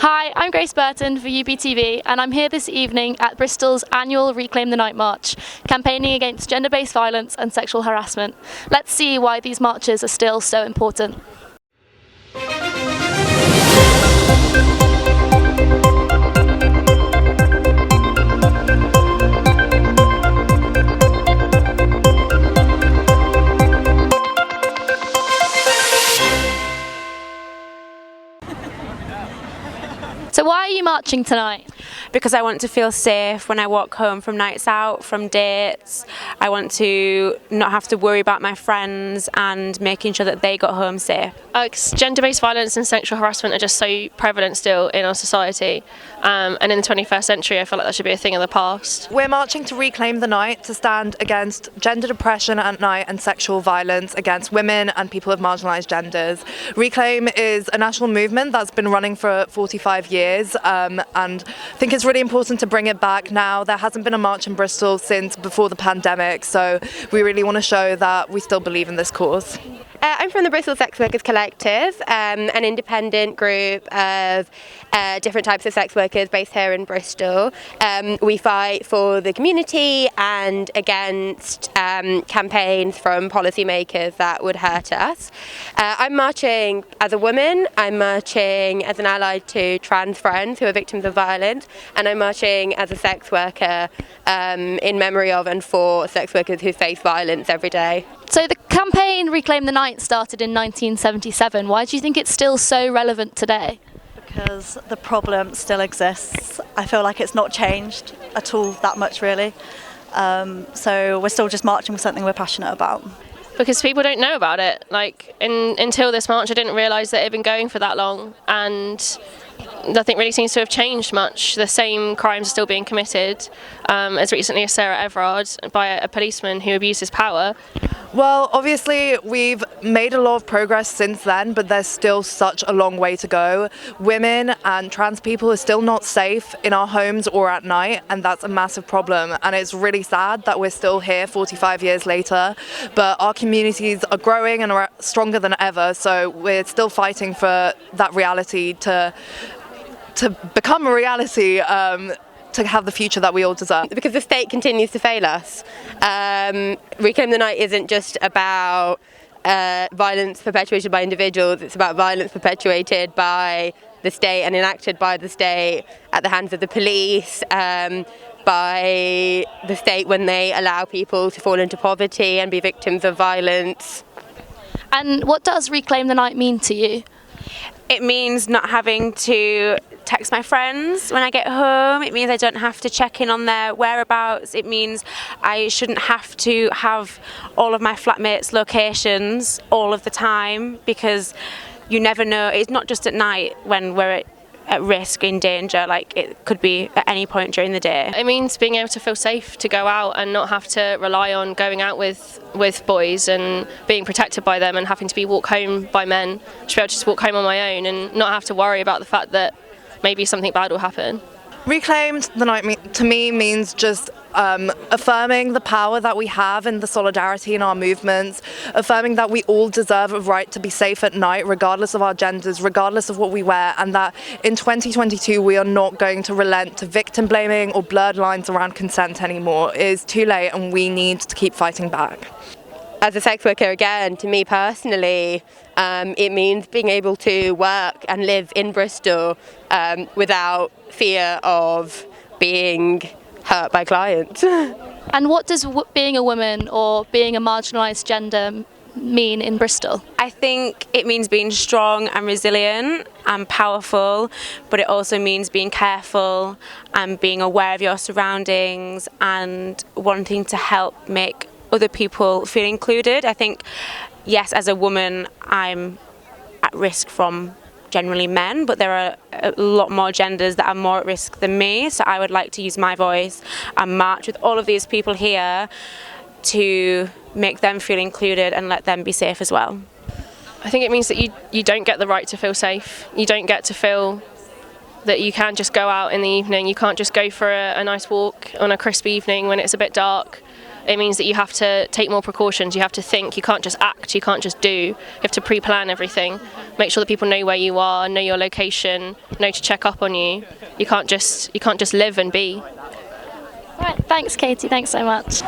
Hi, I'm Grace Burton for UBTV and I'm here this evening at Bristol's annual Reclaim the Night march, campaigning against gender-based violence and sexual harassment. Let's see why these marches are still so important. So why are you marching tonight? Because I want to feel safe when I walk home from nights out, from dates. I want to not have to worry about my friends and making sure that they got home safe. Gender-based violence and sexual harassment are just so prevalent still in our society, and in the 21st century I feel like that should be a thing of the past. We're marching to reclaim the night, to stand against gender depression at night and sexual violence against women and people of marginalised genders. Reclaim is a national movement that's been running for 45 years, and I think it's really important to bring it back now. There hasn't been a march in Bristol since before the pandemic, so we really want to show that we still believe in this cause. I'm from the Bristol Sex Workers Collective, an independent group of different types of sex workers based here in Bristol. We fight for the community and against campaigns from policymakers that would hurt us. I'm marching as a woman, I'm marching as an ally to trans friends who are victims of violence, and I'm marching as a sex worker in memory of and for sex workers who face violence every day. So the campaign Reclaim the Night started in 1977. Why do you think it's still so relevant today? Because the problem still exists. I feel like it's not changed at all that much really. So we're still just marching for something we're passionate about. Because people don't know about it. Until this march I didn't realise that it had been going for that long, and nothing really seems to have changed much. The same crimes are still being committed, as recently as Sarah Everard, by a policeman who abused his power. Well, obviously we've made a lot of progress since then, but there's still such a long way to go. Women and trans people are still not safe in our homes or at night, and that's a massive problem. And it's really sad that we're still here 45 years later, but our communities are growing and are stronger than ever, so we're still fighting for that reality to become a reality, to have the future that we all deserve. Because the state continues to fail us. Reclaim the Night isn't just about violence perpetuated by individuals, it's about violence perpetuated by the state and enacted by the state at the hands of the police, by the state when they allow people to fall into poverty and be victims of violence. And what does Reclaim the Night mean to you? It means not having to text my friends when I get home. It means I don't have to check in on their whereabouts. It means I shouldn't have to have all of my flatmates' locations all of the time, because you never know. It's not just at night when we're at risk, in danger, like it could be at any point during the day. It means being able to feel safe to go out and not have to rely on going out with boys and being protected by them and having to be walked home by men, to be able to just walk home on my own and not have to worry about the fact that maybe something bad will happen. Reclaim the Night to me means just affirming the power that we have and the solidarity in our movements, affirming that we all deserve a right to be safe at night regardless of our genders, regardless of what we wear, and that in 2022 we are not going to relent to victim blaming or blurred lines around consent anymore. It is too late and we need to keep fighting back. As a sex worker, again, to me personally, it means being able to work and live in Bristol without fear of being hurt by clients. And what does being a woman or being a marginalised gender mean in Bristol? I think it means being strong and resilient and powerful, but it also means being careful and being aware of your surroundings and wanting to help make other people feel included. I think, yes, as a woman, I'm at risk from generally men, but there are a lot more genders that are more at risk than me, so I would like to use my voice and march with all of these people here to make them feel included and let them be safe as well. I think it means that you don't get the right to feel safe. You don't get to feel that you can just go out in the evening. You can't just go for a nice walk on a crisp evening when it's a bit dark. it means that you have to take more precautions, you have to think, you can't just act, you can't just do, you have to pre-plan everything, make sure that people know where you are, know your location, know to check up on you. You can't just live and be. Right, thanks Katie, thanks so much.